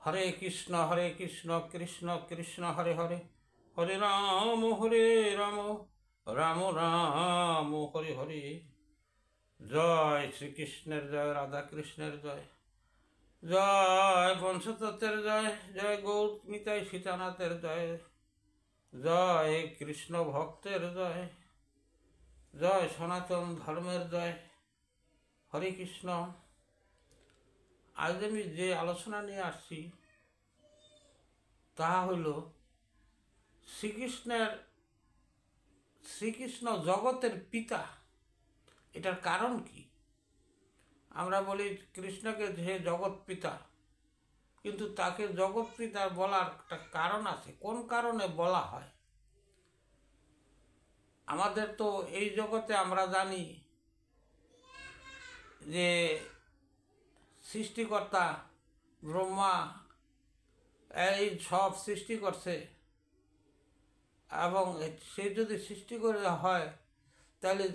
হরে কৃষ্ণ কৃষ্ণ কৃষ্ণ হরে হরে, হরে রাম রাম রাম হরে হরে। জয় শ্রীকৃষ্ণের জয়, রাধা কৃষ্ণের জয়, জয় বংশতত্ত্বের জয়, জয় গৌর নিতাই সীতানাথের জয়, জয় কৃষ্ণ ভক্তের জয়, জয় সনাতন ধর্মের জয়। হরে কৃষ্ণ। আজ আমি যে আলোচনা নিয়ে আসছি তা হইল শ্রীকৃষ্ণ জগতের পিতা। এটার কারণ কি? আমরা বলি কৃষ্ণকে যে জগৎ পিতা, কিন্তু তাকে জগৎ পিতা বলার একটা কারণ আছে। কোন কারণে বলা হয়? আমাদের তো এই জগতে আমরা জানি যে সৃষ্টিকর্তা ব্রহ্মা এই সব সৃষ্টি করছে, এবং সে যদি সৃষ্টি করে হয় তাহলে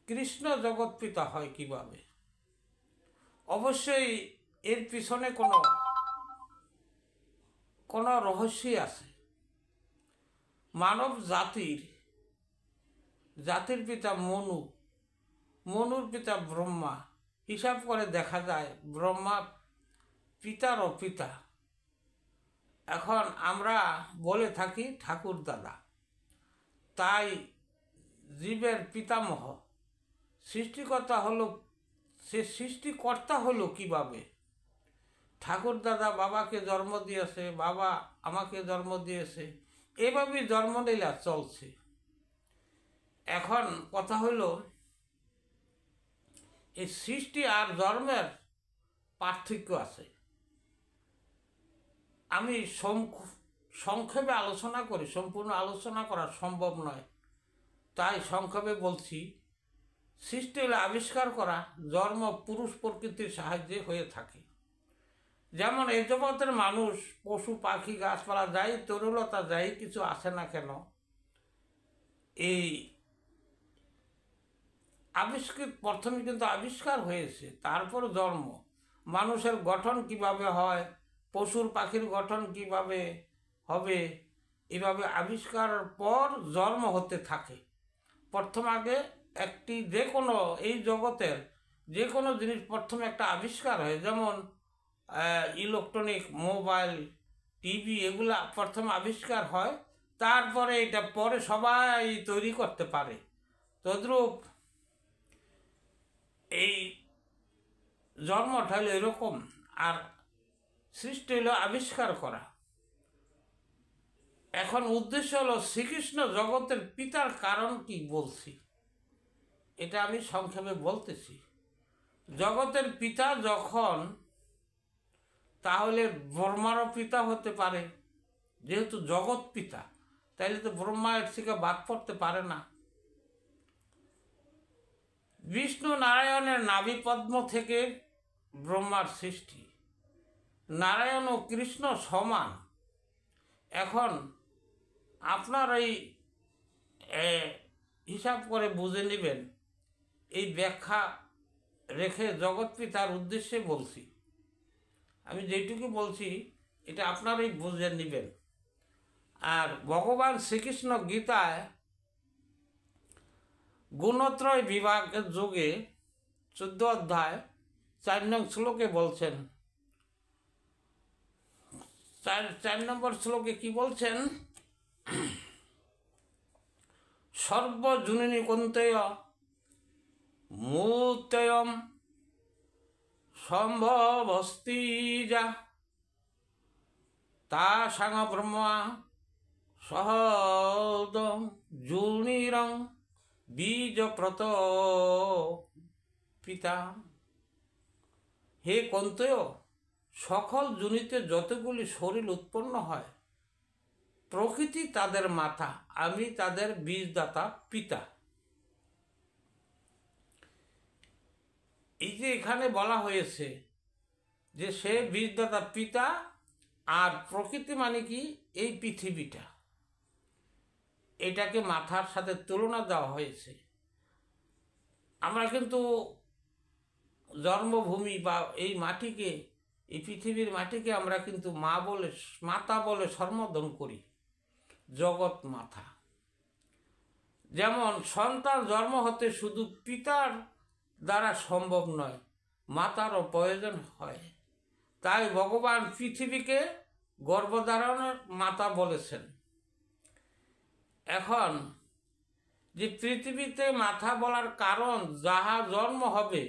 কৃষ্ণ জগৎ পিতা হয় কিভাবে? অবশ্যই এর পিছনে কোনো রহস্যই আছে। মানব জাতির পিতা মনুর পিতা ব্রহ্মা। হিসাব করে দেখা যায় ব্রহ্মা পিতারও পিতা। এখন আমরা বলে থাকি ঠাকুর দাদা, তাই জীবের পিতামহ। সৃষ্টিকর্তা হলো কিভাবে? ঠাকুর দাদা বাবাকে জন্ম দিয়েছে, বাবা আমাকে জন্ম দিয়েছে, এভাবেই জন্মলীলা চলছে। এখন কথা হলো এই সৃষ্টি আর জন্মের পার্থক্য আছে। আমি সংক্ষেপে আলোচনা করি, সম্পূর্ণ আলোচনা করা সম্ভব নয়, তাই সংক্ষেপে বলছি। সৃষ্টি হলে আবিষ্কার করা, জন্ম পুরুষ প্রকৃতির সাহায্যে হয়ে থাকে। যেমন এই জগতের মানুষ, পশু পাখি গাছপালা যাই তরুলতা যাই কিছু আসে না কেন, এই প্রথমে কিন্তু আবিষ্কার হয়েছে, তারপর জন্ম। মানুষের গঠন কিভাবে হয়, পশুর পাখির গঠন কিভাবে হবে, এভাবে আবিষ্কারের পর জন্ম হতে থাকে। প্রথম আগে একটি এই জগতের যে কোনো জিনিস প্রথমে একটা আবিষ্কার হয়। যেমন ইলেকট্রনিক মোবাইল, টিভি, এগুলা প্রথম আবিষ্কার হয়, তারপরে এটা পরে সবাই তৈরি করতে পারে। তদ্রূপ এই জন্মটা হলো এরকম, আর সৃষ্টি হলো আবিষ্কার করা। এখন উদ্দেশ্য হলো শ্রীকৃষ্ণ জগতের পিতার কারণ কি বলছি, এটা আমি সংক্ষেপে বলতেছি। জগতের পিতা যখন, তাহলে ব্রহ্মারও পিতা হতে পারে। যেহেতু জগৎ পিতা, তাইলে তো ব্রহ্মা এর থেকে বাদ পড়তে পারে না। বিষ্ণু নারায়ণের নাভিপদ্ম থেকে ব্রহ্মার সৃষ্টি। নারায়ণ ও কৃষ্ণ সমান। এখন আপনার এই হিসাব করে বুঝে নেবেন, এই ব্যাখ্যা রেখে জগৎ পিতার উদ্দেশ্যে বলছি। আমি যেটুকু বলছি এটা আপনারাই বুঝে নেবেন। আর ভগবান শ্রীকৃষ্ণ গীতায় গুণত্রয় বিভাগের যোগে 14 অধ্যায় 4 নং শ্লোকে বলছেন, 4 নম্বর শ্লোকে কি বলছেন? সর্বজননী কন্তেয় মূর্তয়ম সম্ভবস্তি যা তা সাং ব্রহ্মা সহদ জুনিরং বীজপ্রত পিতা। হে কন্তেয়, সকল জুনিতে যতগুলি শরীর উৎপন্ন হয়, প্রকৃতি তাদের মাতা, আমি তাদের বীজদাতা পিতা। এই যে এখানে বলা হয়েছে যে সে বীজদাতা পিতা, আর প্রকৃতি মানে কি? এই পৃথিবীটা, এটাকে মাথার সাথে তুলনা দেওয়া হয়েছে। আমরা কিন্তু জন্মভূমি বা এই মাটিকে এই পৃথিবীর মাটিকে আমরা কিন্তু মাতা বলে সম্বোধন করি, জগৎ মাতা। যেমন সন্তান জন্ম হতে শুধু পিতার দ্বারা সম্ভব নয়, মাতারও প্রয়োজন হয়। তাই ভগবান পৃথিবীকে গর্ভধারণের মাতা বলেছেন। এখন যে পৃথিবীতে মাথা বলার কারণ, যাহা জন্ম হবে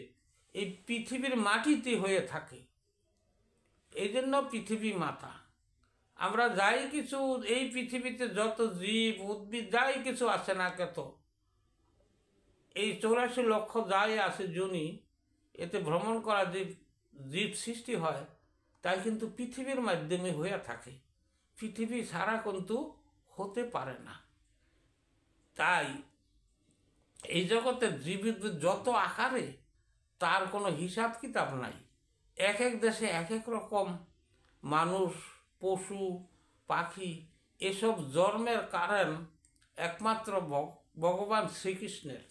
এই পৃথিবীর মাটিতে হয়ে থাকে, এই জন্য পৃথিবী মাতা। আমরা যাই কিছু এই পৃথিবীতে যত জীব উদ্ভিদ যাই কিছু আছে না কত, এই 84 লক্ষ যাই আছে জনি, এতে ভ্রমণ করা যে জীব সৃষ্টি হয় তাই কিন্তু পৃথিবীর মাধ্যমে হয়ে থাকে, পৃথিবী ছাড়া কিন্তু হতে পারে না। তাই এই জগতের জীব যত আকারে, তার কোনো হিসাব কিতাব নাই। এক এক দেশে এক এক রকম মানুষ, পশু, পাখি, এসব জন্মের কারণ একমাত্র ভগবান শ্রীকৃষ্ণের।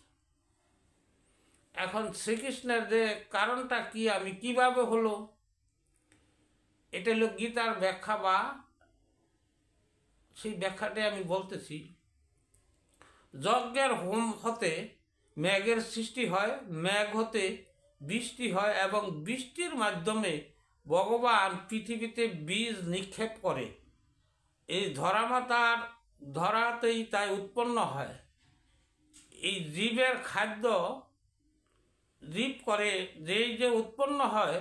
এখন শ্রীকৃষ্ণের যে কারণটা কি, আমি কিভাবে হলো, এটা হলো গীতার ব্যাখ্যা, বা সেই ব্যাখ্যাটাই আমি বলতেছি। যজ্ঞের হোম হতে মেঘের সৃষ্টি হয়, মেঘ হতে বৃষ্টি হয়, এবং বৃষ্টির মাধ্যমে ভগবান পৃথিবীতে বীজ নিক্ষেপ করে। এই ধরামাতার ধরাতেই তাই উৎপন্ন হয়। এই জীবের খাদ্য জীব করে, যেই যে উৎপন্ন হয়,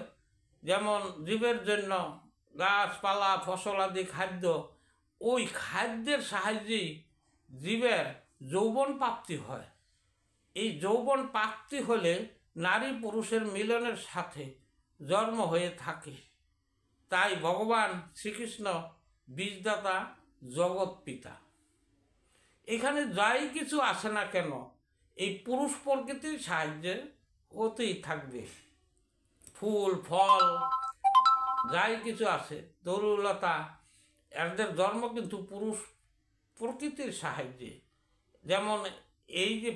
যেমন জীবের জন্য গাছপালা, ফসল আদি খাদ্য, ওই খাদ্যের সাহায্যেই জীবের যৌবন প্রাপ্তি হয়। এই যৌবন প্রাপ্তি হলে নারী পুরুষের মিলনের সাথে জন্ম হয়ে থাকে। তাই ভগবান শ্রীকৃষ্ণ বীজদাতা, জগৎ পিতা। এখানে যাই কিছু আসে না কেন, এই পুরুষ প্রকৃতির সাহায্যে হতেই থাকবে। ফুল ফল যাই কিছু আছে, তরুলতা, এদের জন্ম কিন্তু পুরুষ প্রকৃতির সাহায্যে। যেমন এই যে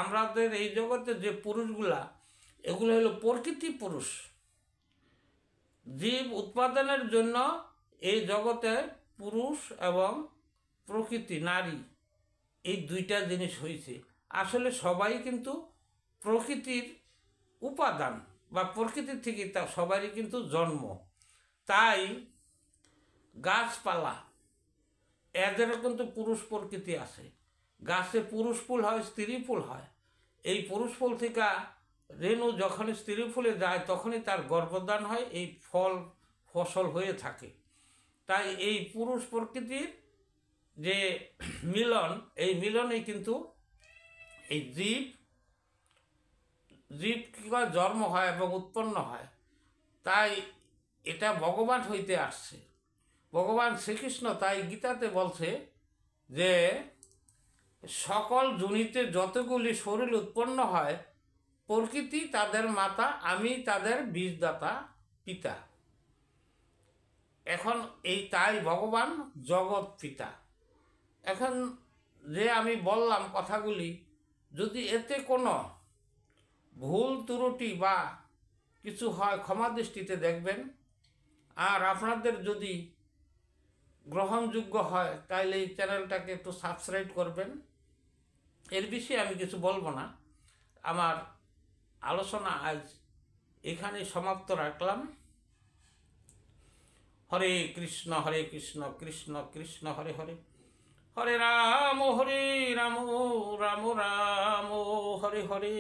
আমাদের এই জগতে যে পুরুষগুলা, এগুলো হলো প্রকৃতি পুরুষ। জীব উৎপাদনের জন্য এই জগতে পুরুষ এবং প্রকৃতি নারী, এই দুইটা জিনিস হয়েছে। আসলে সবাই কিন্তু প্রকৃতির উপাদান, বা প্রকৃতির থেকে তা সবারই কিন্তু জন্ম। তাই গাছপালা, এদেরও কিন্তু পুরুষ প্রকৃতি আছে। গাছে পুরুষ ফুল হয়, স্ত্রী ফুল হয়। এই পুরুষ ফুল থেকে রেণু যখন স্ত্রী ফুলে যায়, তখনই তার গর্ভধান হয়, এই ফল ফসল হয়ে থাকে। তাই এই পুরুষ প্রকৃতির যে মিলন, এই মিলনেই কিন্তু এই জীব জন্ম হয় এবং উৎপন্ন হয়। তাই এটা ভগবান হইতে আসছে, ভগবান শ্রীকৃষ্ণ। তাই গীতাতে বলছে যে সকল জনিতে যতগুলি শরীর উৎপন্ন হয়, প্রকৃতি তাদের মাতা, আমি তাদের বীজদাতা পিতা। এখন এই তাই ভগবান জগৎ পিতা। এখন যে আমি বললাম কথাগুলি, যদি এতে কোনো ভুল ত্রুটি বা কিছু হয়, ক্ষমা দৃষ্টিতে দেখবেন। আর আপনাদের যদি গ্রহণযোগ্য হয়, তাহলে এই চ্যানেলটাকে একটু সাবস্ক্রাইব করবেন। এর বিষয়ে আমি কিছু বলবো না। আমার আলোচনা আজ এখানেই সমাপ্ত রাখলাম। হরে কৃষ্ণ কৃষ্ণ কৃষ্ণ হরে হরে, হরে রাম রাম রাম হরে হরে।